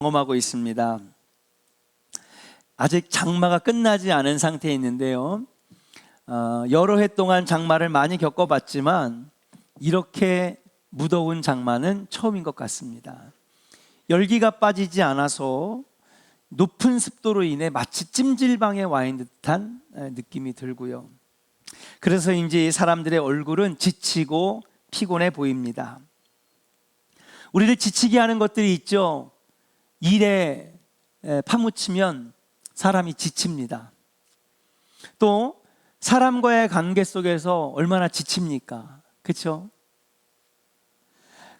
경험하고 있습니다. 아직 장마가 끝나지 않은 상태에 있는데요. 여러 해 동안 장마를 많이 겪어봤지만 이렇게 무더운 장마는 처음인 것 같습니다. 열기가 빠지지 않아서 높은 습도로 인해 마치 찜질방에 와 있는 듯한 느낌이 들고요. 그래서인지 사람들의 얼굴은 지치고 피곤해 보입니다. 우리를 지치게 하는 것들이 있죠. 일에 파묻히면 사람이 지칩니다. 또 사람과의 관계 속에서 얼마나 지칩니까? 그렇죠?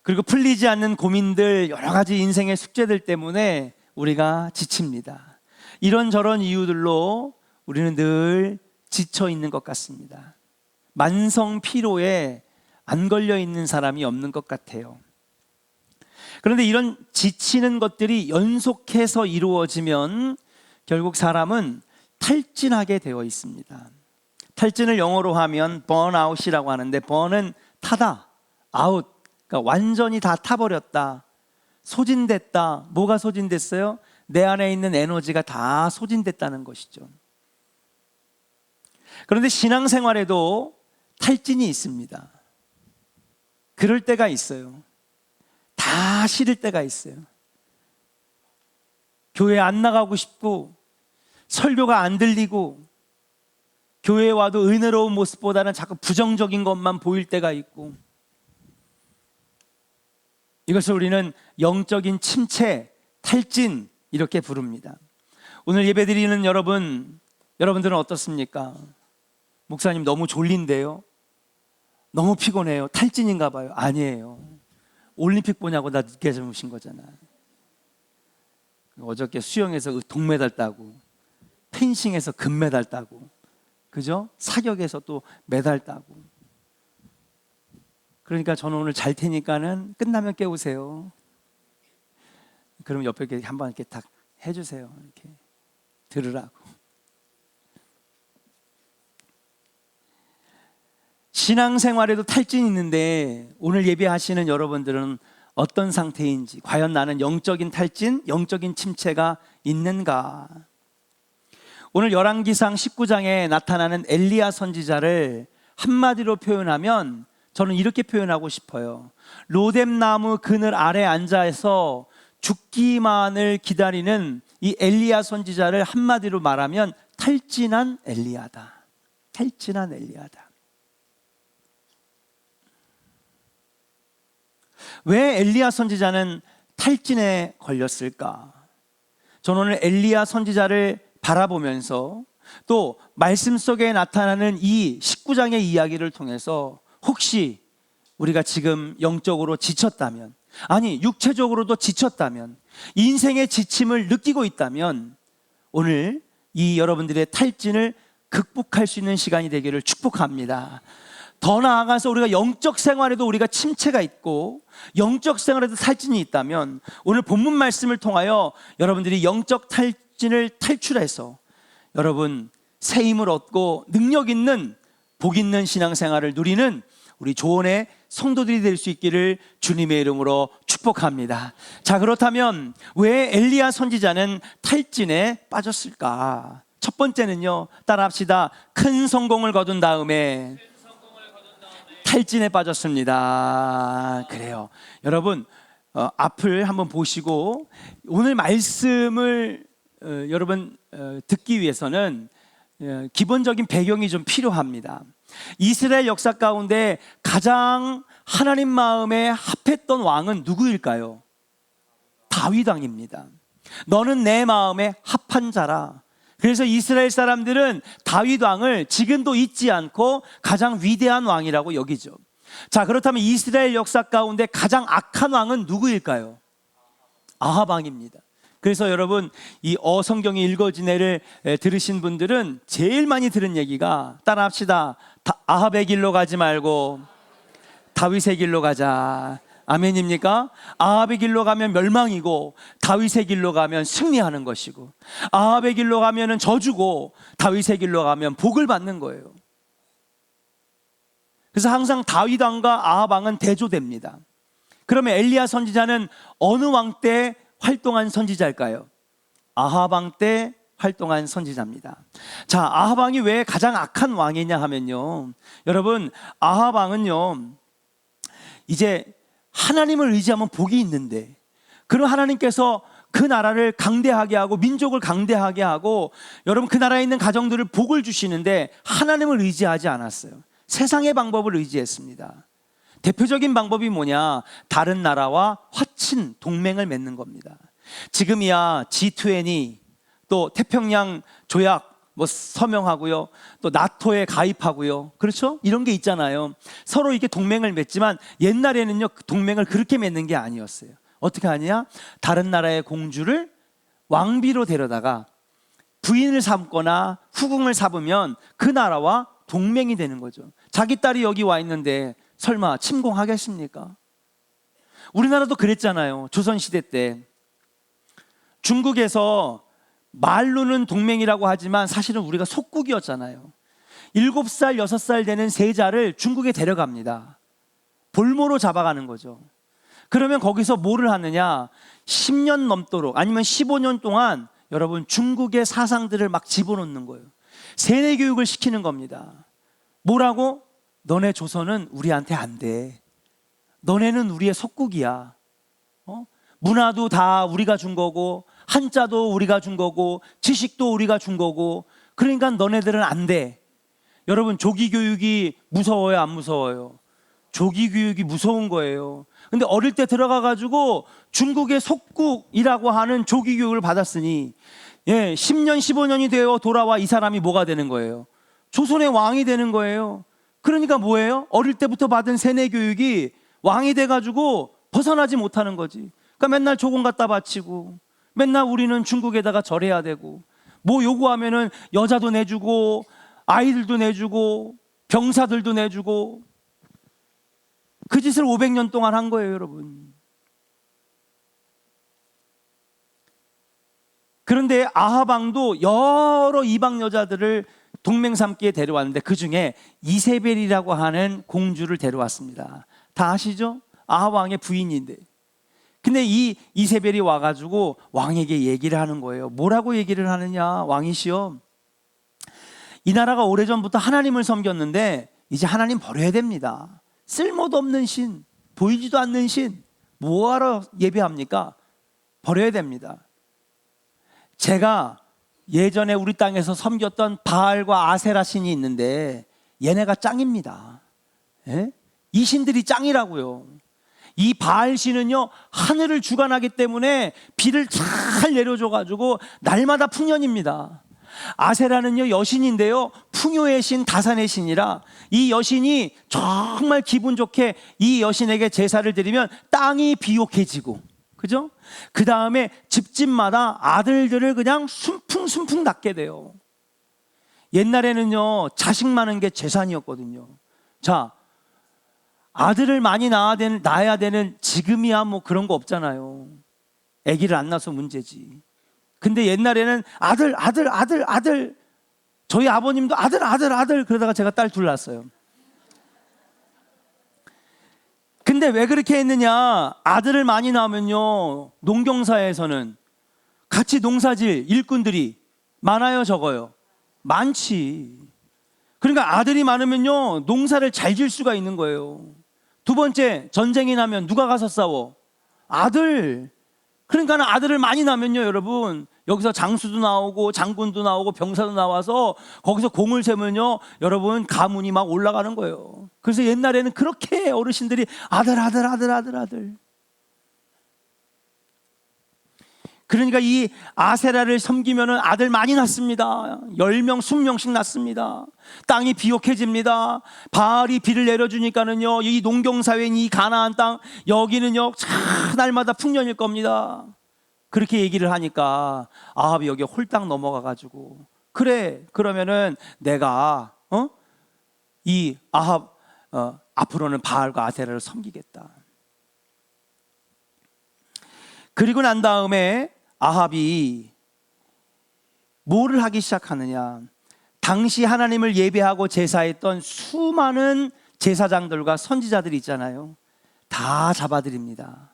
그리고 풀리지 않는 고민들, 여러 가지 인생의 숙제들 때문에 우리가 지칩니다. 이런저런 이유들로 우리는 늘 지쳐 있는 것 같습니다. 만성 피로에 안 걸려 있는 사람이 없는 것 같아요. 그런데 이런 지치는 것들이 연속해서 이루어지면 결국 사람은 탈진하게 되어 있습니다. 탈진을 영어로 하면 번아웃이라고 하는데, 번은 타다, 아웃, 그러니까 완전히 다 타버렸다, 소진됐다. 뭐가 소진됐어요? 내 안에 있는 에너지가 다 소진됐다는 것이죠. 그런데 신앙생활에도 탈진이 있습니다. 그럴 때가 있어요. 다 싫을 때가 있어요. 교회 안 나가고 싶고, 설교가 안 들리고, 교회에 와도 은혜로운 모습보다는 자꾸 부정적인 것만 보일 때가 있고, 이것을 우리는 영적인 침체, 탈진 이렇게 부릅니다. 오늘 예배드리는 여러분들은 어떻습니까? 목사님 너무 졸린데요? 너무 피곤해요. 탈진인가 봐요. 아니에요. 올림픽 보냐고 나 늦게 주무신 거잖아. 어저께 수영에서 동메달 따고, 펜싱에서 금메달 따고, 그죠? 사격에서 또 메달 따고. 그러니까 저는 오늘 잘 테니까는 끝나면 깨우세요. 그럼 옆에 이렇게 한번 이렇게 딱 해주세요. 이렇게 들으라고. 신앙생활에도 탈진이 있는데, 오늘 예배하시는 여러분들은 어떤 상태인지, 과연 나는 영적인 탈진, 영적인 침체가 있는가? 오늘 열왕기상 19장에 나타나는 엘리야 선지자를 한마디로 표현하면 저는 이렇게 표현하고 싶어요. 로뎀나무 그늘 아래 앉아서 죽기만을 기다리는 이 엘리야 선지자를 한마디로 말하면 탈진한 엘리야다. 탈진한 엘리야다. 왜 엘리야 선지자는 탈진에 걸렸을까? 저는 오늘 엘리야 선지자를 바라보면서 또 말씀 속에 나타나는 이 19장의 이야기를 통해서 혹시 우리가 지금 영적으로 지쳤다면, 아니 육체적으로도 지쳤다면, 인생의 지침을 느끼고 있다면 오늘 이 여러분들의 탈진을 극복할 수 있는 시간이 되기를 축복합니다. 더 나아가서 우리가 영적 생활에도 우리가 침체가 있고 영적 생활에도 탈진이 있다면 오늘 본문 말씀을 통하여 여러분들이 영적 탈진을 탈출해서 여러분 새 힘을 얻고 능력 있는 복 있는 신앙생활을 누리는 우리 조언의 성도들이 될 수 있기를 주님의 이름으로 축복합니다. 자, 그렇다면 왜 엘리야 선지자는 탈진에 빠졌을까? 첫 번째는요, 따라합시다. 큰 성공을 거둔 다음에 탈진에 빠졌습니다. 그래요. 여러분 앞을 한번 보시고 오늘 말씀을 여러분 듣기 위해서는 기본적인 배경이 좀 필요합니다. 이스라엘 역사 가운데 가장 하나님 마음에 합했던 왕은 누구일까요? 다윗 왕입니다. 너는 내 마음에 합한 자라. 그래서 이스라엘 사람들은 다윗 왕을 지금도 잊지 않고 가장 위대한 왕이라고 여기죠. 자, 그렇다면 이스라엘 역사 가운데 가장 악한 왕은 누구일까요? 아합 왕입니다. 그래서 여러분 이 성경이 읽어지네를 들으신 분들은 제일 많이 들은 얘기가, 따라합시다. 아합의 길로 가지 말고 다윗의 길로 가자. 아멘입니까? 아합의 길로 가면 멸망이고 다윗의 길로 가면 승리하는 것이고, 아합의 길로 가면 저주고 다윗의 길로 가면 복을 받는 거예요. 그래서 항상 다윗 왕과 아합 왕은 대조됩니다. 그러면 엘리야 선지자는 어느 왕 때 활동한 선지자일까요? 아합 왕 때 활동한 선지자입니다. 자, 아합 왕이 왜 가장 악한 왕이냐 하면요, 여러분, 아합 왕은요 이제 하나님을 의지하면 복이 있는데, 그런 하나님께서 그 나라를 강대하게 하고 민족을 강대하게 하고 여러분 그 나라에 있는 가정들을 복을 주시는데 하나님을 의지하지 않았어요. 세상의 방법을 의지했습니다. 대표적인 방법이 뭐냐? 다른 나라와 화친 동맹을 맺는 겁니다. 지금이야 G20 또 태평양 조약 서명하고요, 또 나토에 가입하고요, 그렇죠? 이런 게 있잖아요. 서로 이게 동맹을 맺지만 옛날에는요 동맹을 그렇게 맺는 게 아니었어요. 어떻게 하냐? 다른 나라의 공주를 왕비로 데려다가 부인을 삼거나 후궁을 삼으면 그 나라와 동맹이 되는 거죠. 자기 딸이 여기 와 있는데 설마 침공하겠습니까? 우리나라도 그랬잖아요. 조선시대 때 중국에서 말로는 동맹이라고 하지만 사실은 우리가 속국이었잖아요. 7살, 6살 되는 세자를 중국에 데려갑니다. 볼모로 잡아가는 거죠. 그러면 거기서 뭐를 하느냐? 10년 넘도록 아니면 15년 동안 여러분 중국의 사상들을 막 집어넣는 거예요. 세뇌 교육을 시키는 겁니다. 뭐라고? 너네 조선은 우리한테 안 돼. 너네는 우리의 속국이야. 문화도 다 우리가 준 거고, 한자도 우리가 준 거고, 지식도 우리가 준 거고, 그러니까 너네들은 안 돼. 여러분, 조기 교육이 무서워요, 안 무서워요? 조기 교육이 무서운 거예요. 근데 어릴 때 들어가가지고 중국의 속국이라고 하는 조기 교육을 받았으니 10년, 15년이 되어 돌아와 이 사람이 뭐가 되는 거예요? 조선의 왕이 되는 거예요. 그러니까 뭐예요? 어릴 때부터 받은 세뇌 교육이 왕이 돼가지고 벗어나지 못하는 거지. 그러니까 맨날 조공 갖다 바치고, 맨날 우리는 중국에다가 절해야 되고, 뭐 요구하면은 여자도 내주고 아이들도 내주고 병사들도 내주고, 그 짓을 500년 동안 한 거예요, 여러분. 그런데 아합 왕도 여러 이방 여자들을 동맹 삼기에 데려왔는데 그 중에 이세벨이라고 하는 공주를 데려왔습니다. 다 아시죠? 아합 왕의 부인인데. 근데 이 이세벨이 와가지고 왕에게 얘기를 하는 거예요. 뭐라고 얘기를 하느냐? 왕이시여, 이 나라가 오래전부터 하나님을 섬겼는데 이제 하나님 버려야 됩니다. 쓸모도 없는 신, 보이지도 않는 신, 뭐하러 예배합니까? 버려야 됩니다. 제가 예전에 우리 땅에서 섬겼던 바알과 아세라 신이 있는데 얘네가 짱입니다. 이 신들이 짱이라고요. 이 바알 신은요 하늘을 주관하기 때문에 비를 잘 내려줘가지고 날마다 풍년입니다. 아세라는요 여신인데요, 풍요의 신, 다산의 신이라 이 여신이 정말 기분 좋게 이 여신에게 제사를 드리면 땅이 비옥해지고, 그죠? 그 다음에 집집마다 아들들을 그냥 순풍순풍 낳게 돼요. 옛날에는요 자식 많은 게 재산이었거든요. 자, 아들을 많이 낳아야 되는 지금이야 뭐 그런 거 없잖아요. 아기를 안 낳아서 문제지. 근데 옛날에는 아들. 저희 아버님도 아들 그러다가 제가 딸 둘 낳았어요. 근데 왜 그렇게 했느냐? 아들을 많이 낳으면요 농경사에서는 같이 농사질 일꾼들이 많아요, 적어요? 많지. 그러니까 아들이 많으면요 농사를 잘 질 수가 있는 거예요. 두 번째, 전쟁이 나면 누가 가서 싸워? 아들. 그러니까 아들을 많이 낳으면요 여러분, 여기서 장수도 나오고 장군도 나오고 병사도 나와서 거기서 공을 세면요 여러분 가문이 막 올라가는 거예요. 그래서 옛날에는 그렇게 어르신들이 아들. 그러니까 이 아세라를 섬기면은 아들 많이 낳습니다. 10명, 20명씩 낳습니다. 땅이 비옥해집니다. 바알이 비를 내려주니까는요 이 농경사회인 이 가나안 땅 여기는요 참 날마다 풍년일 겁니다. 그렇게 얘기를 하니까 아합이 여기에 홀딱 넘어가가지고, 그래 그러면은 내가 이 아합 앞으로는 바알과 아세라를 섬기겠다. 그리고 난 다음에 아합이 뭐를 하기 시작하느냐? 당시 하나님을 예배하고 제사했던 수많은 제사장들과 선지자들이 있잖아요. 다 잡아들입니다.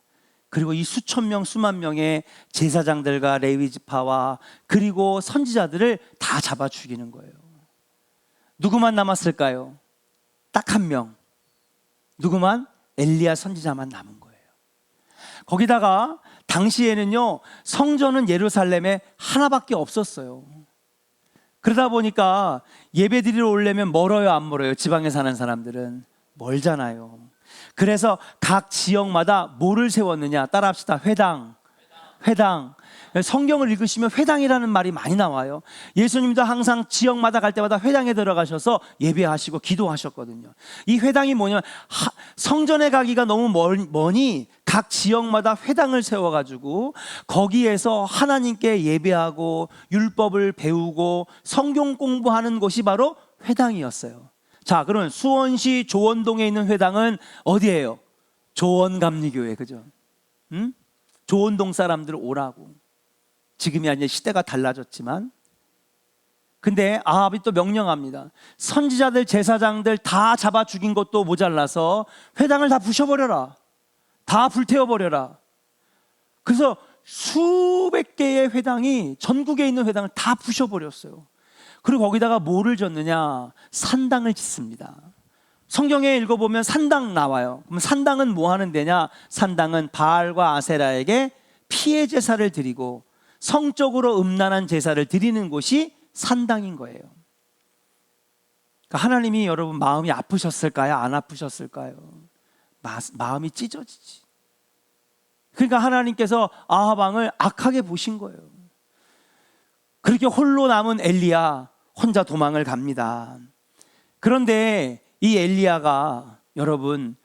그리고 이 수천 명 수만 명의 제사장들과 레위 지파와 그리고 선지자들을 다 잡아 죽이는 거예요. 누구만 남았을까요? 딱 한 명. 누구만? 엘리야 선지자만 남은 거예요. 거기다가 당시에는요, 성전은 예루살렘에 하나밖에 없었어요. 그러다 보니까 예배 드리러 오려면 멀어요, 안 멀어요? 지방에 사는 사람들은 멀잖아요. 그래서 각 지역마다 뭐를 세웠느냐? 따라합시다. 회당. 성경을 읽으시면 회당이라는 말이 많이 나와요. 예수님도 항상 지역마다 갈 때마다 회당에 들어가셔서 예배하시고 기도하셨거든요. 이 회당이 뭐냐면 성전에 가기가 너무 머니 각 지역마다 회당을 세워가지고 거기에서 하나님께 예배하고 율법을 배우고 성경 공부하는 곳이 바로 회당이었어요. 자, 그러면 수원시 조원동에 있는 회당은 어디예요? 조원감리교회, 그죠? 응? 조원동 사람들 오라고. 지금이 아니라 시대가 달라졌지만, 근데 아합이 또 명령합니다. 선지자들, 제사장들 다 잡아 죽인 것도 모자라서 회당을 다 부셔버려라. 다 불태워버려라. 그래서 수백 개의 회당이, 전국에 있는 회당을 다 부셔버렸어요. 그리고 거기다가 뭐를 졌느냐? 산당을 짓습니다. 성경에 읽어보면 산당 나와요. 그럼 산당은 뭐 하는 데냐? 산당은 바알과 아세라에게 피해 제사를 드리고 성적으로 음란한 제사를 드리는 곳이 산당인 거예요. 그러니까 하나님이 여러분 마음이 아프셨을까요? 안 아프셨을까요? 마음이 찢어지지. 그러니까 하나님께서 아합 왕을 악하게 보신 거예요. 그렇게 홀로 남은 엘리야 혼자 도망을 갑니다. 그런데 이 엘리야가 여러분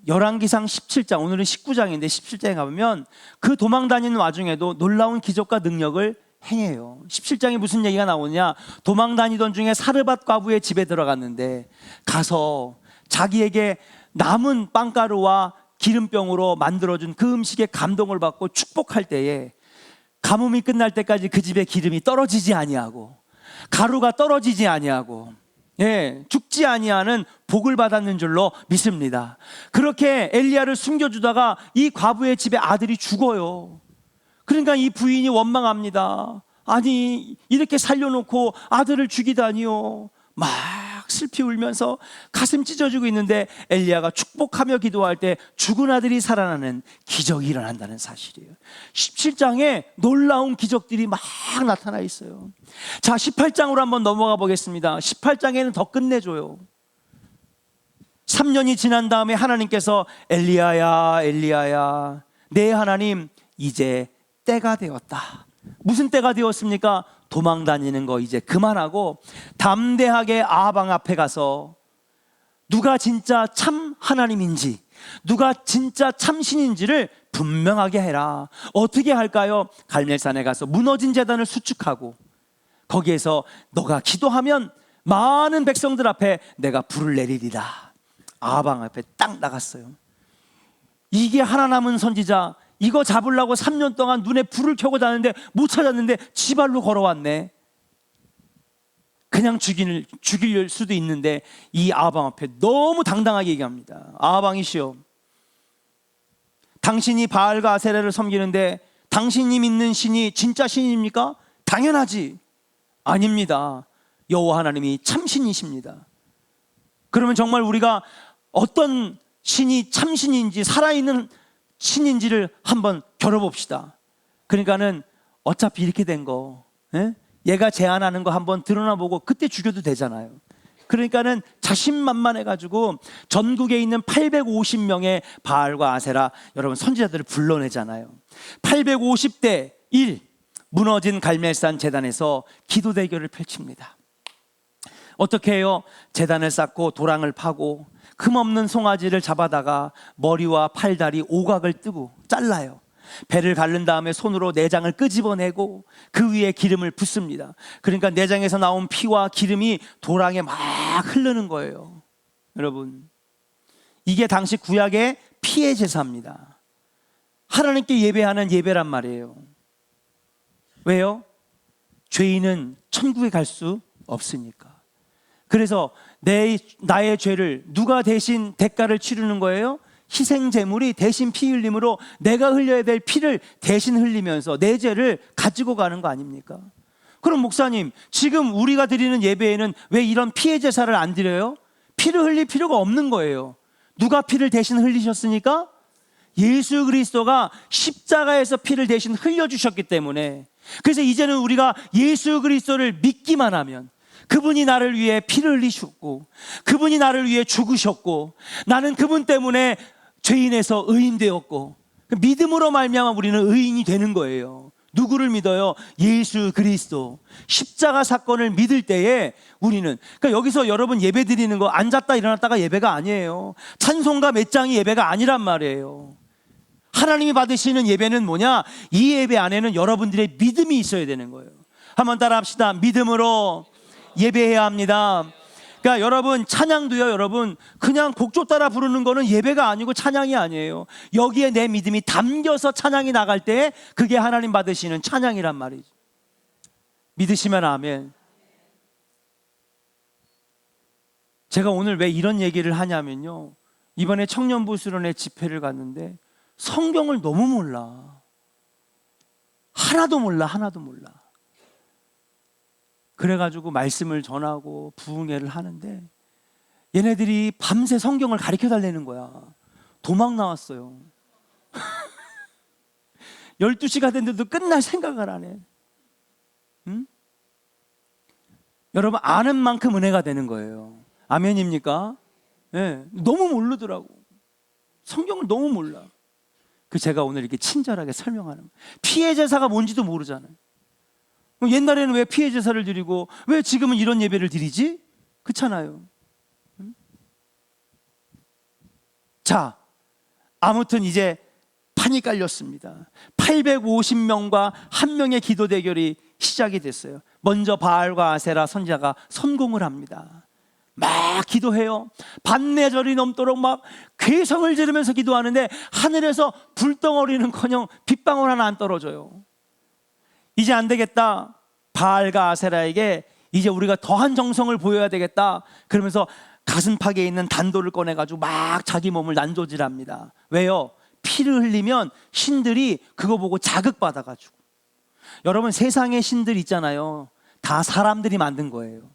열왕기상 17장, 오늘은 19장인데 17장에 가보면 그 도망 다니는 와중에도 놀라운 기적과 능력을 행해요. 17장에 무슨 얘기가 나오냐? 도망 다니던 중에 사르밧 과부의 집에 들어갔는데 가서 자기에게 남은 빵가루와 기름병으로 만들어준 그 음식에 감동을 받고 축복할 때에 가뭄이 끝날 때까지 그 집에 기름이 떨어지지 아니하고 가루가 떨어지지 아니하고 죽지 아니하는 복을 받았는 줄로 믿습니다. 그렇게 엘리야를 숨겨주다가 이 과부의 집에 아들이 죽어요. 그러니까 이 부인이 원망합니다. 아니 이렇게 살려놓고 아들을 죽이다니요. 막 슬피 울면서 가슴 찢어지고 있는데 엘리야가 축복하며 기도할 때 죽은 아들이 살아나는 기적이 일어난다는 사실이에요. 17장에 놀라운 기적들이 막 나타나 있어요. 자, 18장으로 한번 넘어가 보겠습니다. 18장에는 더 끝내줘요. 3년이 지난 다음에 하나님께서 엘리야야 엘리야야 내 하나님 이제 때가 되었다. 무슨 때가 되었습니까? 도망 다니는 거 이제 그만하고 담대하게 아합 왕 앞에 가서 누가 진짜 참 하나님인지 누가 진짜 참 신인지를 분명하게 해라. 어떻게 할까요? 갈멜산에 가서 무너진 제단을 수축하고 거기에서 너가 기도하면 많은 백성들 앞에 내가 불을 내리리라. 아합 왕 앞에 딱 나갔어요. 이게 하나 남은 선지자, 이거 잡으려고 3년 동안 눈에 불을 켜고 다녔는데 못 찾았는데 지발로 걸어왔네. 그냥 죽일 수도 있는데 이 아합 왕 앞에 너무 당당하게 얘기합니다. 아합 왕이시여, 당신이 바알과 아세라를 섬기는데 당신이 믿는 신이 진짜 신입니까? 당연하지. 아닙니다. 여호와 하나님이 참 신이십니다. 그러면 정말 우리가 어떤 신이 참 신인지 살아있는 신인지를 한번 겨뤄봅시다. 그러니까는 어차피 이렇게 된 거, 얘가 제안하는 거 한번 드러나보고 그때 죽여도 되잖아요. 그러니까는 자신만만해가지고 전국에 있는 850명의 바알과 아세라 여러분 선지자들을 불러내잖아요. 850대 1 무너진 갈멜산 제단에서 기도 대결을 펼칩니다. 어떻게 해요? 제단을 쌓고 도랑을 파고 흠없는 송아지를 잡아다가 머리와 팔다리 오각을 뜨고 잘라요. 배를 가른 다음에 손으로 내장을 끄집어내고 그 위에 기름을 붓습니다. 그러니까 내장에서 나온 피와 기름이 도랑에 막 흐르는 거예요. 여러분, 이게 당시 구약의 피해 제사입니다. 하나님께 예배하는 예배란 말이에요. 왜요? 죄인은 천국에 갈 수 없으니까. 그래서 나의 죄를 누가 대신 대가를 치르는 거예요? 희생 제물이 대신 피 흘림으로 내가 흘려야 될 피를 대신 흘리면서 내 죄를 가지고 가는 거 아닙니까? 그럼 목사님, 지금 우리가 드리는 예배에는 왜 이런 피의 제사를 안 드려요? 피를 흘릴 필요가 없는 거예요. 누가 피를 대신 흘리셨으니까? 예수 그리스도가 십자가에서 피를 대신 흘려주셨기 때문에. 그래서 이제는 우리가 예수 그리스도를 믿기만 하면, 그분이 나를 위해 피를 흘리셨고 그분이 나를 위해 죽으셨고 나는 그분 때문에 죄인에서 의인 되었고, 믿음으로 말미암아 우리는 의인이 되는 거예요. 누구를 믿어요? 예수 그리스도. 십자가 사건을 믿을 때에 우리는, 그러니까 여기서 여러분 예배 드리는 거 앉았다 일어났다가 예배가 아니에요. 찬송가 몇 장이 예배가 아니란 말이에요. 하나님이 받으시는 예배는 뭐냐? 이 예배 안에는 여러분들의 믿음이 있어야 되는 거예요. 한번 따라 합시다. 믿음으로 예배해야 합니다. 그러니까 여러분, 찬양도요, 여러분 그냥 곡조 따라 부르는 거는 예배가 아니고 찬양이 아니에요. 여기에 내 믿음이 담겨서 찬양이 나갈 때 그게 하나님 받으시는 찬양이란 말이죠. 믿으시면 아멘. 제가 오늘 왜 이런 얘기를 하냐면요, 이번에 청년부 수련회 집회를 갔는데 성경을 너무 몰라. 하나도 몰라. 그래가지고 말씀을 전하고 부흥회를 하는데 얘네들이 밤새 성경을 가르쳐 달라는 거야. 도망 나왔어요. 12시가 됐는데도 끝날 생각을 안 해. 응? 여러분, 아는 만큼 은혜가 되는 거예요. 아멘입니까? 네, 너무 모르더라고. 성경을 너무 몰라. 그 제가 오늘 이렇게 친절하게 설명하는 거예요. 피해 제사가 뭔지도 모르잖아요. 옛날에는 왜 피해 제사를 드리고 왜 지금은 이런 예배를 드리지? 그렇잖아요. 자, 아무튼 이제 판이 깔렸습니다. 850명과 한 명의 기도 대결이 시작이 됐어요. 먼저 바알과 아세라 선지자가 선공을 합니다. 막 기도해요. 반내절이 넘도록 막 괴성을 지르면서 기도하는데 하늘에서 불덩어리는커녕 빗방울 하나 안 떨어져요. 이제 안 되겠다. 바알과 아세라에게 이제 우리가 더한 정성을 보여야 되겠다. 그러면서 가슴팍에 있는 단도를 꺼내가지고 막 자기 몸을 난도질합니다. 왜요? 피를 흘리면 신들이 그거 보고 자극받아가지고. 여러분, 세상의 신들 있잖아요. 다 사람들이 만든 거예요.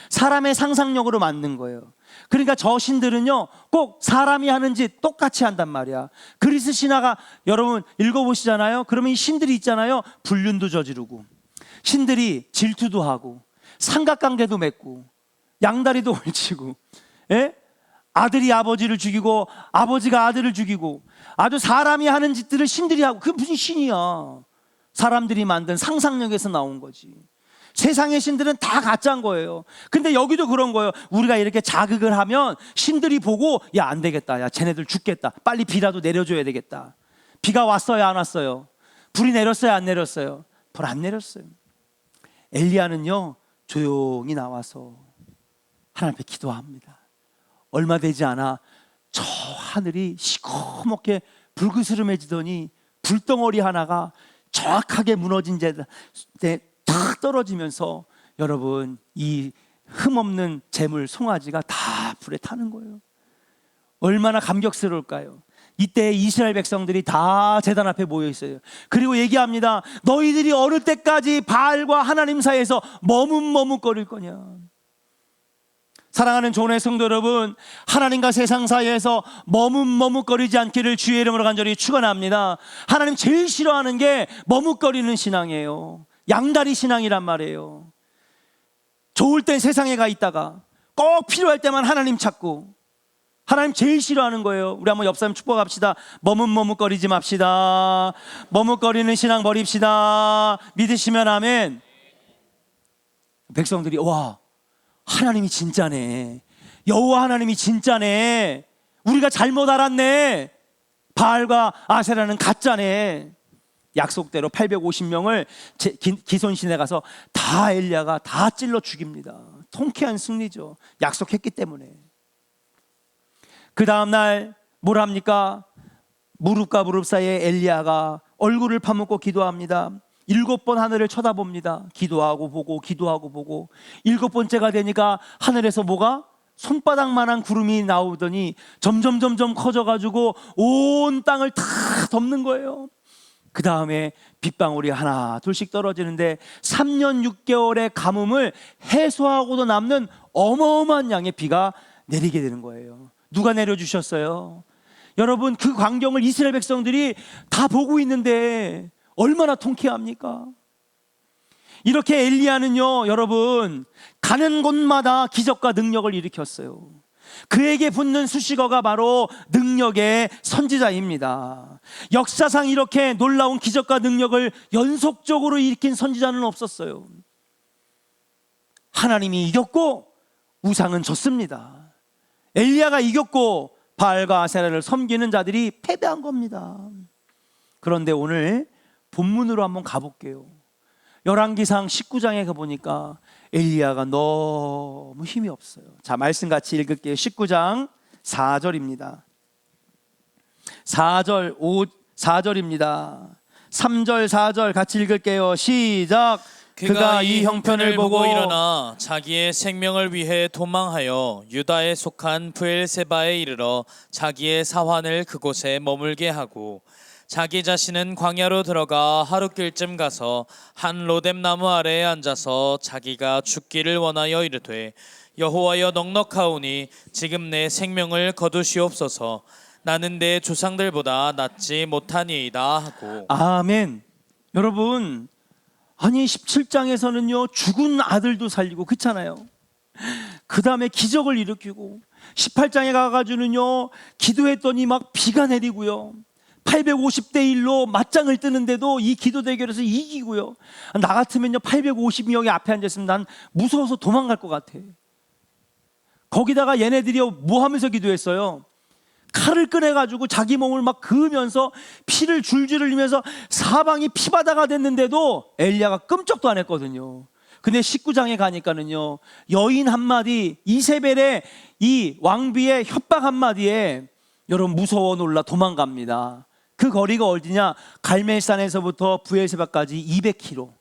사람의 상상력으로 만든 거예요. 그러니까 저 신들은요, 꼭 사람이 하는 짓 똑같이 한단 말이야. 그리스 신화가 여러분 읽어보시잖아요. 그러면 이 신들이 있잖아요, 불륜도 저지르고 신들이 질투도 하고 삼각관계도 맺고 양다리도 걸치고, 예? 아들이 아버지를 죽이고 아버지가 아들을 죽이고, 아주 사람이 하는 짓들을 신들이 하고. 그게 무슨 신이야? 사람들이 만든 상상력에서 나온 거지. 세상의 신들은 다 가짜인 거예요. 근데 여기도 그런 거예요. 우리가 이렇게 자극을 하면 신들이 보고, 야, 안 되겠다. 야, 쟤네들 죽겠다. 빨리 비라도 내려줘야 되겠다. 비가 왔어요, 안 왔어요? 불이 내렸어요, 안 내렸어요? 불 안 내렸어요. 엘리야는요, 조용히 나와서 하나님 앞에 기도합니다. 얼마 되지 않아 저 하늘이 시커멓게 불그스름해지더니 불덩어리 하나가 정확하게 무너진 데 탁 떨어지면서 여러분, 이 흠없는 재물 송아지가 다 불에 타는 거예요. 얼마나 감격스러울까요? 이때 이스라엘 백성들이 다 제단 앞에 모여 있어요. 그리고 얘기합니다. 너희들이 어느 때까지 바알과 하나님 사이에서 머뭇머뭇거릴 거냐? 사랑하는 조은의 성도 여러분, 하나님과 세상 사이에서 머뭇머뭇거리지 않기를 주의 이름으로 간절히 축원합니다. 하나님 제일 싫어하는 게 머뭇거리는 신앙이에요. 양다리 신앙이란 말이에요. 좋을 땐 세상에 가 있다가 꼭 필요할 때만 하나님 찾고. 하나님 제일 싫어하는 거예요. 우리 한번 옆 사람 축복합시다. 머뭇머뭇거리지 맙시다. 머뭇거리는 신앙 버립시다. 믿으시면 아멘. 백성들이, 와, 하나님이 진짜네. 여호와 하나님이 진짜네. 우리가 잘못 알았네. 바알과 아세라는 가짜네. 약속대로 850명을 기손신에 가서 다 엘리야가 다 찔러 죽입니다. 통쾌한 승리죠. 약속했기 때문에. 그 다음날 뭘 합니까? 무릎과 무릎 사이에 엘리야가 얼굴을 파묻고 기도합니다. 7번 하늘을 쳐다봅니다. 기도하고 보고 기도하고 보고 7번째가 되니까 하늘에서 뭐가? 손바닥만한 구름이 나오더니 점점 커져가지고 온 땅을 다 덮는 거예요. 그 다음에 빗방울이 하나 둘씩 떨어지는데 3년 6개월의 가뭄을 해소하고도 남는 어마어마한 양의 비가 내리게 되는 거예요. 누가 내려주셨어요? 여러분, 그 광경을 이스라엘 백성들이 다 보고 있는데 얼마나 통쾌합니까? 이렇게 엘리야는요, 여러분, 가는 곳마다 기적과 능력을 일으켰어요. 그에게 붙는 수식어가 바로 능력의 선지자입니다. 역사상 이렇게 놀라운 기적과 능력을 연속적으로 일으킨 선지자는 없었어요. 하나님이 이겼고 우상은 졌습니다. 엘리야가 이겼고 바알과 아세라를 섬기는 자들이 패배한 겁니다. 그런데 오늘 본문으로 한번 가볼게요. 열왕기상 19장에 가보니까 엘리야가 너무 힘이 없어요. 자, 말씀 같이 읽을게요. 19장 4절입니다. 4절입니다. 3절 4절 같이 읽을게요. 시작. 그가 이 형편을 보고 일어나 자기의 생명을 위해 도망하여 유다에 속한 브엘세바에 이르러 자기의 사환을 그곳에 머물게 하고 자기 자신은 광야로 들어가 하룻길쯤 가서 한 로뎀나무 아래에 앉아서 자기가 죽기를 원하여 이르되 여호와여 넉넉하오니 지금 내 생명을 거두시옵소서. 나는 내 조상들보다 낫지 못하니이다 하고. 아멘. 여러분, 아니 17장에서는요 죽은 아들도 살리고 그렇잖아요. 그 다음에 기적을 일으키고 18장에 가가지고는요 기도했더니 막 비가 내리고요 850대 1로 맞짱을 뜨는데도 이 기도 대결에서 이기고요. 나 같으면요 850명이 앞에 앉아있으면 난 무서워서 도망갈 것 같아. 거기다가 얘네들이 뭐 하면서 기도했어요? 칼을 꺼내가지고 자기 몸을 막 그으면서 피를 줄줄 흘리면서 사방이 피바다가 됐는데도 엘리야가 끔찍도 안 했거든요. 근데 19장에 가니까는요 여인 한마디, 이세벨의 이 왕비의 협박 한마디에 여러분 무서워 놀라 도망갑니다. 그 거리가 어디냐? 갈멜산에서부터 브엘세바까지 200km.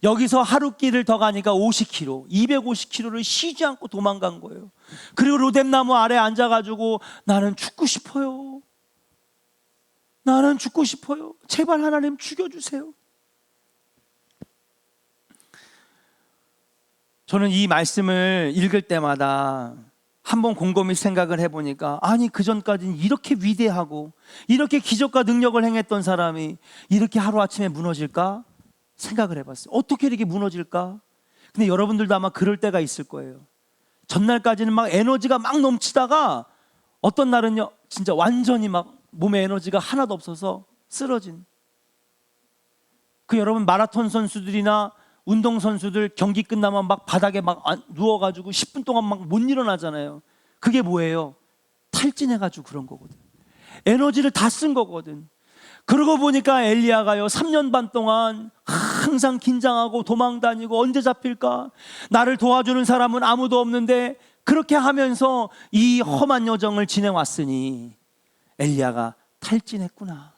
여기서 하룻길을 더 가니까 50km, 250km를 쉬지 않고 도망간 거예요. 그리고 로뎀나무 아래 앉아가지고 나는 죽고 싶어요. 나는 죽고 싶어요. 제발 하나님 죽여주세요. 저는 이 말씀을 읽을 때마다 한번 곰곰이 생각을 해보니까 아니 그전까지는 이렇게 위대하고 이렇게 기적과 능력을 행했던 사람이 이렇게 하루아침에 무너질까? 생각을 해봤어요. 어떻게 이렇게 무너질까? 근데 여러분들도 아마 그럴 때가 있을 거예요. 전날까지는 막 에너지가 막 넘치다가 어떤 날은요 진짜 완전히 막 몸에 에너지가 하나도 없어서 쓰러진. 그 여러분 마라톤 선수들이나 운동 선수들 경기 끝나면 막 바닥에 막 누워가지고 10분 동안 막 못 일어나잖아요. 그게 뭐예요? 탈진해가지고 그런 거거든. 에너지를 다 쓴 거거든. 그러고 보니까 엘리야가요 3년 반 동안 항상 긴장하고 도망 다니고 언제 잡힐까? 나를 도와주는 사람은 아무도 없는데 그렇게 하면서 이 험한 여정을 지내왔으니 엘리야가 탈진했구나.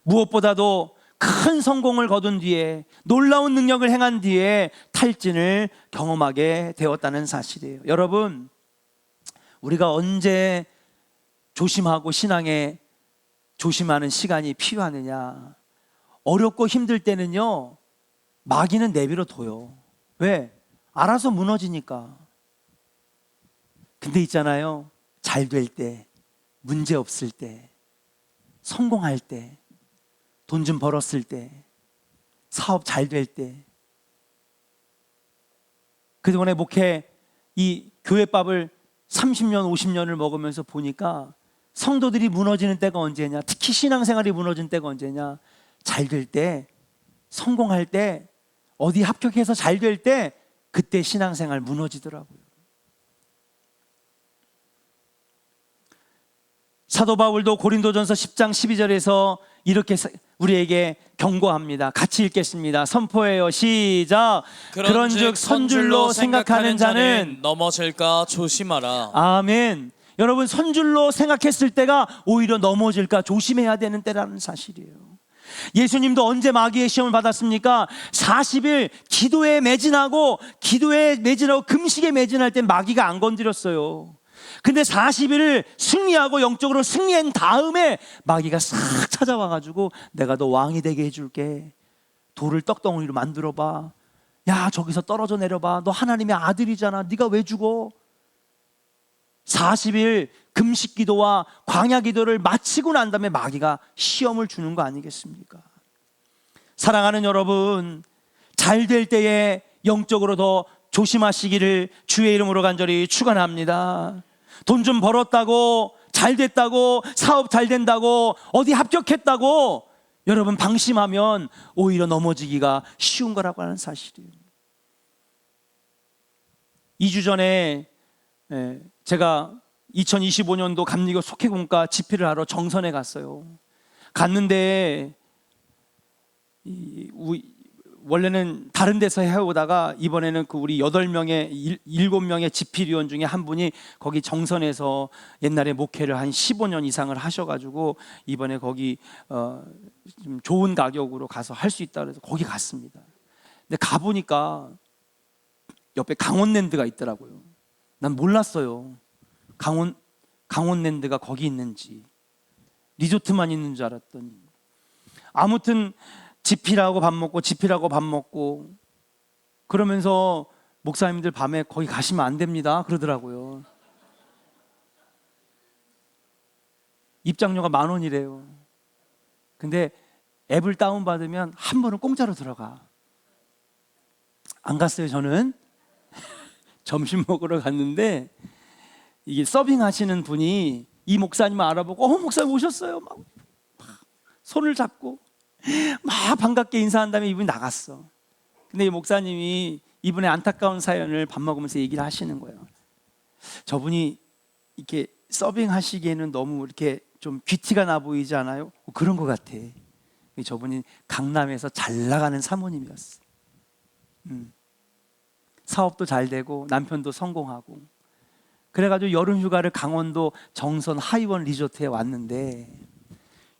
무엇보다도 큰 성공을 거둔 뒤에 놀라운 능력을 행한 뒤에 탈진을 경험하게 되었다는 사실이에요. 여러분, 우리가 언제 조심하고 신앙에 조심하는 시간이 필요하느냐? 어렵고 힘들 때는요 마귀는 내버려 둬요. 왜? 알아서 무너지니까. 근데 있잖아요, 잘 될 때, 문제 없을 때, 성공할 때, 돈 좀 벌었을 때, 사업 잘 될 때. 그동안에 목회 이 교회밥을 30년 50년을 먹으면서 보니까 성도들이 무너지는 때가 언제냐, 특히 신앙생활이 무너진 때가 언제냐, 잘 될 때, 성공할 때, 어디 합격해서 잘 될 때, 그때 신앙생활 무너지더라고요. 사도 바울도 고린도전서 10장 12절에서 이렇게 우리에게 경고합니다. 같이 읽겠습니다. 선포해요. 시작. 그런즉 선줄로 생각하는 자는 넘어질까 조심하라. 아멘. 여러분, 선줄로 생각했을 때가 오히려 넘어질까 조심해야 되는 때라는 사실이에요. 예수님도 언제 마귀의 시험을 받았습니까? 40일 기도에 매진하고 금식에 매진할 때 마귀가 안 건드렸어요. 근데 40일을 승리하고 영적으로 승리한 다음에 마귀가 싹 찾아와가지고 내가 너 왕이 되게 해줄게. 돌을 떡덩어리로 만들어봐. 야, 저기서 떨어져 내려봐. 너 하나님의 아들이잖아. 네가 왜 죽어? 40일 금식 기도와 광야 기도를 마치고 난 다음에 마귀가 시험을 주는 거 아니겠습니까? 사랑하는 여러분, 잘 될 때에 영적으로 더 조심하시기를 주의 이름으로 간절히 축원합니다. 돈 좀 벌었다고, 잘 됐다고, 사업 잘 된다고, 어디 합격했다고 여러분 방심하면 오히려 넘어지기가 쉬운 거라고 하는 사실이에요. 2주 전에 제가 2025년도 감리교 속회공과 집필을 하러 정선에 갔어요. 갔는데 원래는 다른 데서 해오다가 이번에는 그 우리 7명의 집필위원 중에 한 분이 거기 정선에서 옛날에 목회를 한 15년 이상을 하셔가지고 이번에 거기 좀 좋은 가격으로 가서 할 수 있다 그래서 거기 갔습니다. 근데 가보니까 옆에 강원랜드가 있더라고요. 난 몰랐어요. 강원랜드가 거기 있는지. 리조트만 있는 줄 알았더니. 아무튼 집필하고 밥 먹고 그러면서 목사님들 밤에 거기 가시면 안 됩니다 그러더라고요. 입장료가 10,000원이래요. 근데 앱을 다운받으면 한 번은 공짜로 들어가. 안 갔어요 저는. 점심 먹으러 갔는데 이게 서빙하시는 분이 이 목사님을 알아보고 목사님 오셨어요. 막 손을 잡고 막 반갑게 인사한 다음에 이분이 나갔어. 근데 이 목사님이 이분의 안타까운 사연을 밥 먹으면서 얘기를 하시는 거예요. 저분이 이렇게 서빙하시기에는 너무 이렇게 좀 귀티가 나 보이지 않아요? 그런 것 같아. 저분이 강남에서 잘 나가는 사모님이었어. 사업도 잘 되고 남편도 성공하고. 그래가지고 여름 휴가를 강원도 정선 하이원 리조트에 왔는데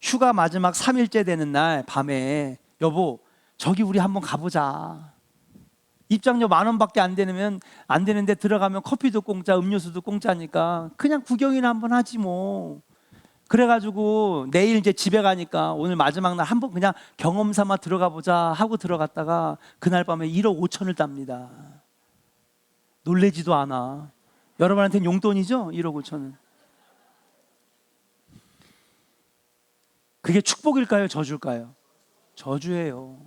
휴가 마지막 3일째 되는 날 밤에 여보 저기 우리 한번 가보자. 입장료 10,000원밖에 안 되는데 들어가면 커피도 공짜 음료수도 공짜니까 그냥 구경이나 한번 하지 뭐. 그래가지고 내일 이제 집에 가니까 오늘 마지막 날 한번 그냥 경험 삼아 들어가 보자 하고 들어갔다가 그날 밤에 1억 5천을 땁니다. 놀래지도 않아. 여러분한테는 용돈이죠? 1억 5천은. 그게 축복일까요? 저주일까요? 저주예요.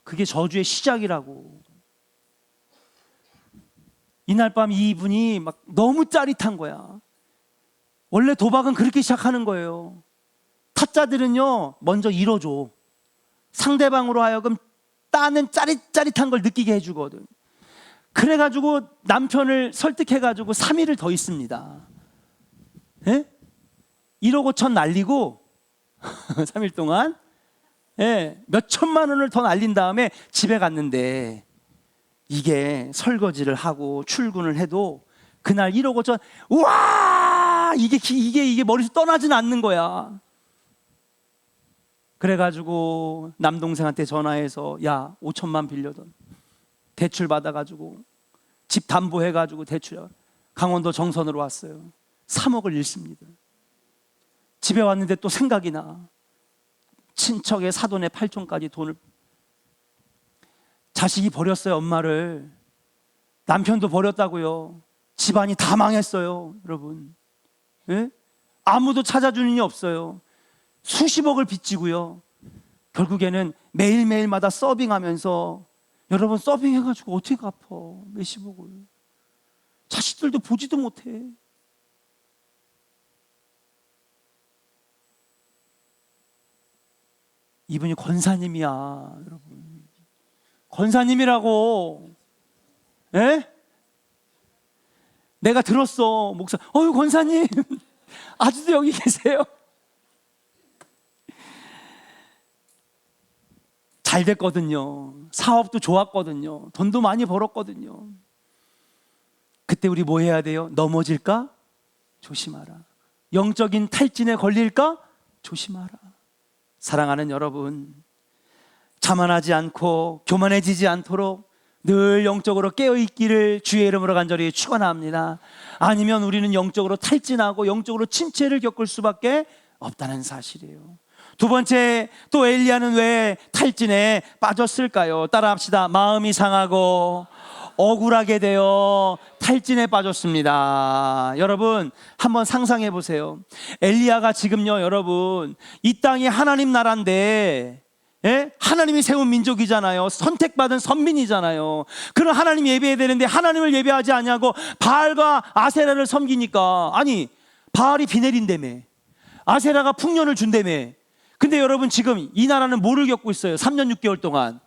그게 저주의 시작이라고. 이날 밤 이분이 막 너무 짜릿한 거야. 원래 도박은 그렇게 시작하는 거예요. 타짜들은요 먼저 잃어줘. 상대방으로 하여금 따는 짜릿짜릿한 걸 느끼게 해주거든. 그래가지고 남편을 설득해가지고 3일을 더 있습니다. 1억 5천 날리고 3일 동안 몇 천만 원을 더 날린 다음에 집에 갔는데 이게 설거지를 하고 출근을 해도 그날 1억 5천 우와 이게 머리에서 떠나진 않는 거야. 그래가지고 남동생한테 전화해서 야 5천만 빌려던 대출 받아가지고 집 담보해가지고 대출 강원도 정선으로 왔어요. 3억을 잃습니다. 집에 왔는데 또 생각이 나. 친척의 사돈의 8촌까지 돈을. 자식이 버렸어요 엄마를. 남편도 버렸다고요. 집안이 다 망했어요 여러분. 예? 아무도 찾아주는 이 없어요. 수십억을 빚지고요. 결국에는 매일매일마다 서빙하면서 여러분 서빙해가지고 어떻게 갚아 몇십억을. 자식들도 보지도 못해. 이분이 권사님이야 여러분. 권사님이라고. 예? 내가 들었어 목사. 권사님 아직도 여기 계세요. 잘 됐거든요. 사업도 좋았거든요. 돈도 많이 벌었거든요. 그때 우리 뭐 해야 돼요? 넘어질까? 조심하라. 영적인 탈진에 걸릴까? 조심하라. 사랑하는 여러분, 자만하지 않고 교만해지지 않도록 늘 영적으로 깨어있기를 주의 이름으로 간절히 축원합니다. 아니면 우리는 영적으로 탈진하고 영적으로 침체를 겪을 수밖에 없다는 사실이에요. 두 번째, 또 엘리야는 왜 탈진에 빠졌을까요? 따라합시다. 마음이 상하고 억울하게 되어 탈진에 빠졌습니다. 여러분 한번 상상해 보세요. 엘리야가 지금요, 여러분 이 땅이 하나님 나라인데, 예? 하나님이 세운 민족이잖아요. 선택받은 선민이잖아요. 그런 하나님 예배해야 되는데 하나님을 예배하지 않냐고 바알과 아세라를 섬기니까, 아니 바알이 비 내린다며, 아세라가 풍년을 준다며. 근데 여러분 지금 이 나라는 뭐를 겪고 있어요? 3년 6개월 동안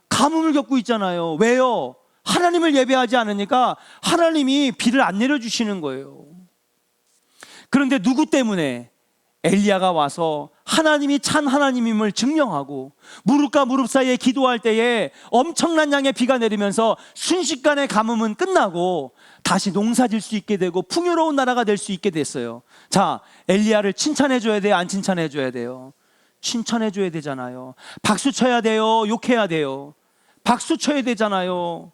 가뭄을 겪고 있잖아요. 왜요? 하나님을 예배하지 않으니까 하나님이 비를 안 내려주시는 거예요. 그런데 누구 때문에? 엘리야가 와서 하나님이 참 하나님임을 증명하고 무릎과 무릎 사이에 기도할 때에 엄청난 양의 비가 내리면서 순식간에 가뭄은 끝나고 다시 농사질 수 있게 되고 풍요로운 나라가 될 수 있게 됐어요. 자, 엘리야를 칭찬해 줘야 돼요? 안 칭찬해 줘야 돼요? 칭찬해 줘야 되잖아요. 박수 쳐야 돼요? 욕해야 돼요? 박수 쳐야 되잖아요.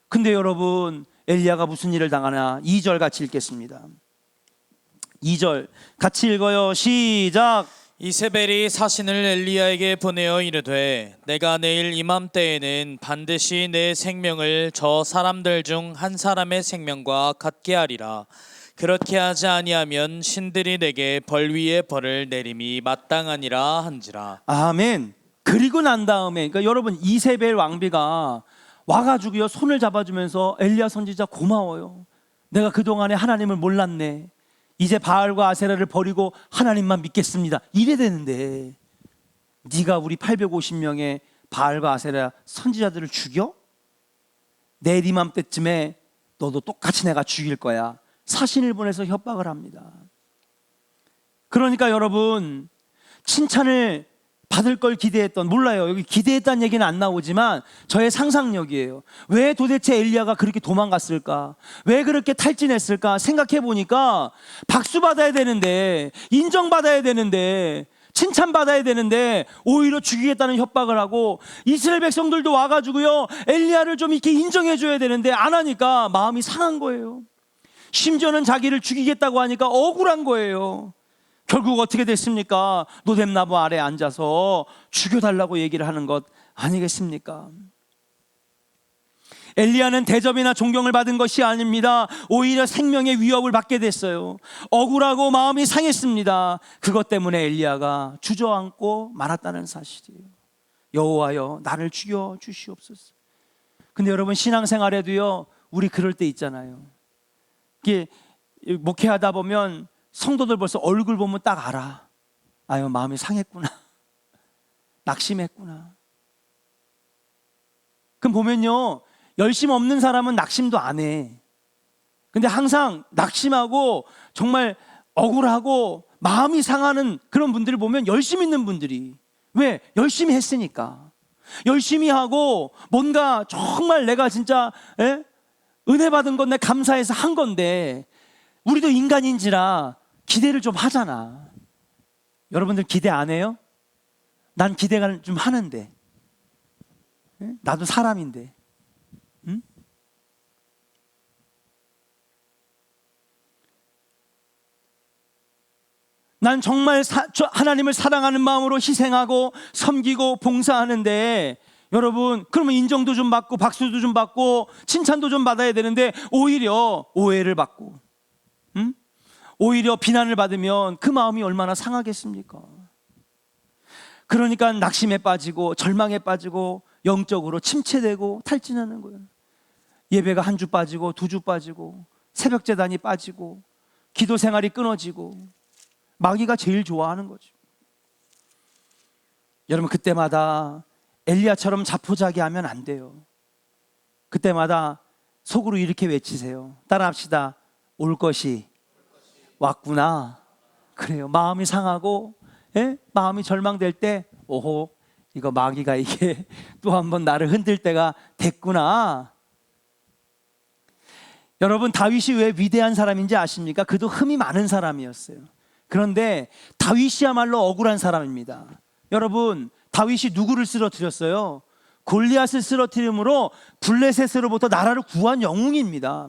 근데 여러분 엘리야가 무슨 일을 당하나? 2절 같이 읽겠습니다. 2절 같이 읽어요. 시작. 이세벨이 사신을 엘리야에게 보내어 이르되 내가 내일 이맘때에는 반드시 내 생명을 저 사람들 중 한 사람의 생명과 같게 하리라. 그렇게 하지 아니하면 신들이 내게 벌 위에 벌을 내림이 마땅하니라 한지라. 아멘. 그리고 난 다음에, 그러니까 여러분 이세벨 왕비가 와가지고요 손을 잡아주면서 엘리야 선지자 고마워요. 내가 그동안에 하나님을 몰랐네. 이제 바알과 아세라를 버리고 하나님만 믿겠습니다. 이래 되는데 네가 우리 850명의 바알과 아세라 선지자들을 죽여? 내일 이맘때쯤에 너도 똑같이 내가 죽일 거야. 사신을 보내서 협박을 합니다. 그러니까 여러분 칭찬을 받을 걸 기대했던, 몰라요, 여기 기대했다는 얘기는 안 나오지만 저의 상상력이에요. 왜 도대체 엘리야가 그렇게 도망갔을까? 왜 그렇게 탈진했을까? 생각해 보니까 박수 받아야 되는데, 인정받아야 되는데, 칭찬받아야 되는데 오히려 죽이겠다는 협박을 하고, 이스라엘 백성들도 와가지고요 엘리야를 좀 이렇게 인정해 줘야 되는데 안 하니까 마음이 상한 거예요. 심지어는 자기를 죽이겠다고 하니까 억울한 거예요. 결국 어떻게 됐습니까? 노뎀나무 아래 앉아서 죽여달라고 얘기를 하는 것 아니겠습니까? 엘리야는 대접이나 존경을 받은 것이 아닙니다. 오히려 생명의 위협을 받게 됐어요. 억울하고 마음이 상했습니다. 그것 때문에 엘리야가 주저앉고 말았다는 사실이에요. 여호와여 나를 죽여 주시옵소서. 근데 여러분 신앙생활에도요 우리 그럴 때 있잖아요. 이게 목회하다 보면 성도들 벌써 얼굴 보면 딱 알아. 아유 마음이 상했구나. 낙심했구나. 그럼 보면요 열심 없는 사람은 낙심도 안 해. 근데 항상 낙심하고 정말 억울하고 마음이 상하는 그런 분들을 보면 열심 있는 분들이. 왜? 열심히 했으니까. 열심히 하고 뭔가 정말 내가 진짜 은혜 받은 건데 감사해서 한 건데, 우리도 인간인지라 기대를 좀 하잖아. 여러분들 기대 안 해요? 난 기대가 좀 하는데. 나도 사람인데. 응? 난 정말 하나님을 사랑하는 마음으로 희생하고 섬기고 봉사하는데, 여러분 그러면 인정도 좀 받고 박수도 좀 받고 칭찬도 좀 받아야 되는데 오히려 오해를 받고 오히려 비난을 받으면 그 마음이 얼마나 상하겠습니까? 그러니까 낙심에 빠지고 절망에 빠지고 영적으로 침체되고 탈진하는 거예요. 예배가 한 주 빠지고 두 주 빠지고 새벽 제단이 빠지고 기도 생활이 끊어지고 마귀가 제일 좋아하는 거죠. 여러분 그때마다 엘리야처럼 자포자기하면 안 돼요. 그때마다 속으로 이렇게 외치세요. 따라합시다. 올 것이 왔구나. 그래요. 마음이 상하고 마음이 절망될 때 오호 이거 마귀가 이게 또 한 번 나를 흔들 때가 됐구나. 여러분 다윗이 왜 위대한 사람인지 아십니까? 그도 흠이 많은 사람이었어요. 그런데 다윗이야말로 억울한 사람입니다. 여러분 다윗이 누구를 쓰러뜨렸어요? 골리앗을 쓰러뜨림으로 블레셋으로부터 나라를 구한 영웅입니다.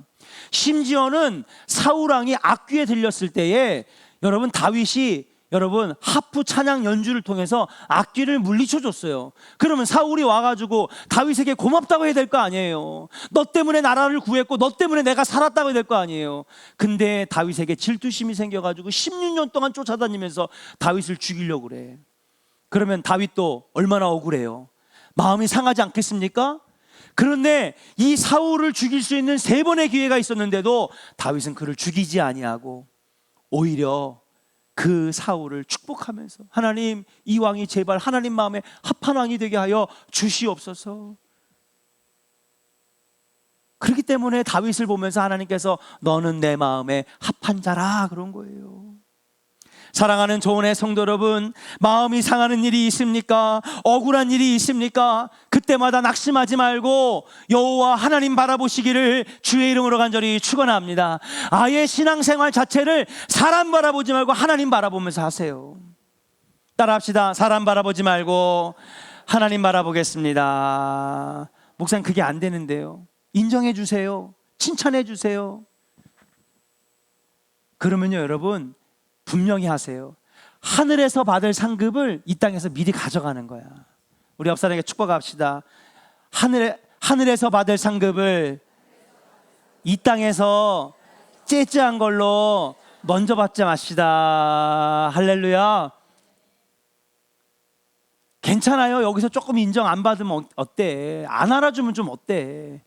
심지어는 사울 왕이 악귀에 들렸을 때에 여러분 다윗이 하프 찬양 연주를 통해서 악귀를 물리쳐 줬어요. 그러면 사울이 와가지고 다윗에게 고맙다고 해야 될 거 아니에요. 너 때문에 나라를 구했고 너 때문에 내가 살았다고 해야 될 거 아니에요. 근데 다윗에게 질투심이 생겨가지고 16년 동안 쫓아다니면서 다윗을 죽이려고 그래. 그러면 다윗도 얼마나 억울해요. 마음이 상하지 않겠습니까? 그런데 이 사울을 죽일 수 있는 3번의 기회가 있었는데도 다윗은 그를 죽이지 아니하고 오히려 그 사울을 축복하면서 하나님, 이 왕이 제발 하나님 마음에 합한 왕이 되게 하여 주시옵소서. 그렇기 때문에 다윗을 보면서 하나님께서 너는 내 마음에 합한 자라 그런 거예요. 사랑하는 조은의 성도 여러분, 마음이 상하는 일이 있습니까? 억울한 일이 있습니까? 그때마다 낙심하지 말고 여호와 하나님 바라보시기를 주의 이름으로 간절히 축원합니다. 아예 신앙생활 자체를 사람 바라보지 말고 하나님 바라보면서 하세요. 따라합시다. 사람 바라보지 말고 하나님 바라보겠습니다. 목사님 그게 안 되는데요. 인정해 주세요. 칭찬해 주세요. 그러면요 여러분 분명히 하세요. 하늘에서 받을 상급을 이 땅에서 미리 가져가는 거야. 우리 옆 사람에게 축복합시다. 하늘에서 받을 상급을 이 땅에서 째째한 걸로 먼저 받지 마시다. 할렐루야. 괜찮아요. 여기서 조금 인정 안 받으면 어때? 안 알아주면 좀 어때?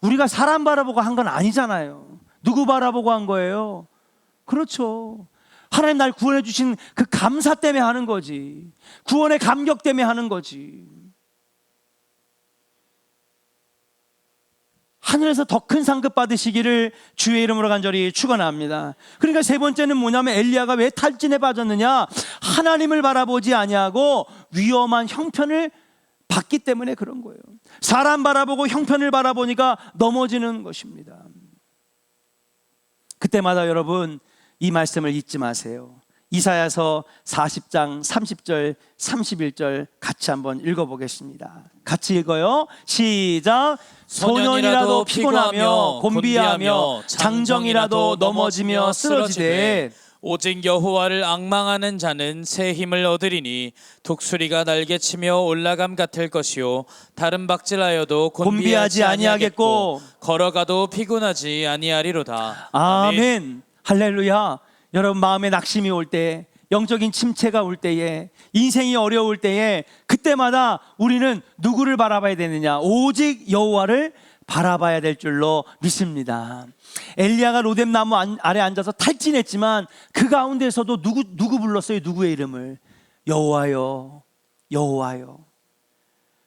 우리가 사람 바라보고 한 건 아니잖아요. 누구 바라보고 한 거예요? 그렇죠. 하나님 날 구원해 주신 그 감사 때문에 하는 거지. 구원의 감격 때문에 하는 거지. 하늘에서 더 큰 상급 받으시기를 주의 이름으로 간절히 축원합니다. 그러니까 3번째는 뭐냐면 엘리야가 왜 탈진에 빠졌느냐? 하나님을 바라보지 아니하고 위험한 형편을 받기 때문에 그런 거예요. 사람 바라보고 형편을 바라보니까 넘어지는 것입니다. 그때마다 여러분 이 말씀을 잊지 마세요. 이사야서 40장 30절 31절 같이 한번 읽어보겠습니다. 같이 읽어요. 시작. 소년이라도 피곤하며 곤비하며 장정이라도 넘어지며 쓰러지되 오직 여호와를 앙망하는 자는 새 힘을 얻으리니 독수리가 날개치며 올라감 같을 것이요 다른 박질하여도 곤비하지 아니하겠고 걸어가도 피곤하지 아니하리로다. 아멘. 할렐루야. 여러분 마음에 낙심이 올 때, 영적인 침체가 올 때에, 인생이 어려울 때에 그때마다 우리는 누구를 바라봐야 되느냐? 오직 여호와를 바라봐야 될 줄로 믿습니다. 엘리야가 로뎀나무 아래 앉아서 탈진했지만 그 가운데서도 누구 불렀어요? 누구의 이름을? 여호와여, 여호와여.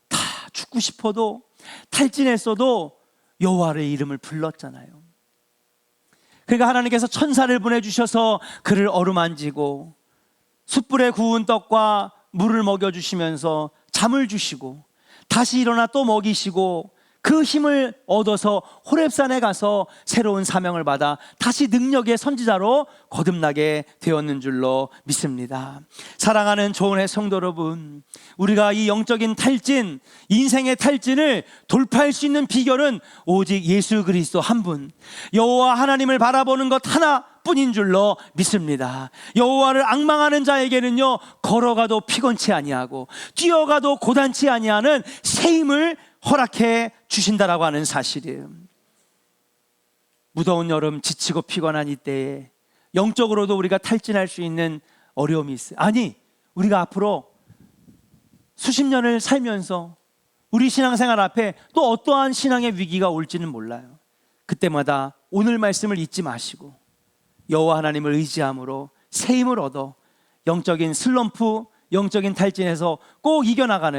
다 죽고 싶어도 탈진했어도 여호와의 이름을 불렀잖아요. 그러니까 하나님께서 천사를 보내주셔서 그를 어루만지고 숯불에 구운 떡과 물을 먹여주시면서 잠을 주시고 다시 일어나 또 먹이시고 그 힘을 얻어서 호렙산에 가서 새로운 사명을 받아 다시 능력의 선지자로 거듭나게 되었는 줄로 믿습니다. 사랑하는 조은의 성도 여러분, 우리가 이 영적인 탈진, 인생의 탈진을 돌파할 수 있는 비결은 오직 예수 그리스도 한 분, 여호와 하나님을 바라보는 것 하나뿐인 줄로 믿습니다. 여호와를 앙망하는 자에게는요 걸어가도 피곤치 아니하고 뛰어가도 고단치 아니하는 새 힘을 허락해 주신다라고 하는 사실이에요. 무더운 여름 지치고 피곤한 이때에 영적으로도 우리가 탈진할 수 있는 어려움이 있어요. 아니, 우리가 앞으로 수십 년을 살면서 우리 신앙생활 앞에 또 어떠한 신앙의 위기가 올지는 몰라요. 그때마다 오늘 말씀을 잊지 마시고 여호와 하나님을 의지함으로 새 힘을 얻어 영적인 슬럼프, 영적인 탈진에서 꼭 이겨나가는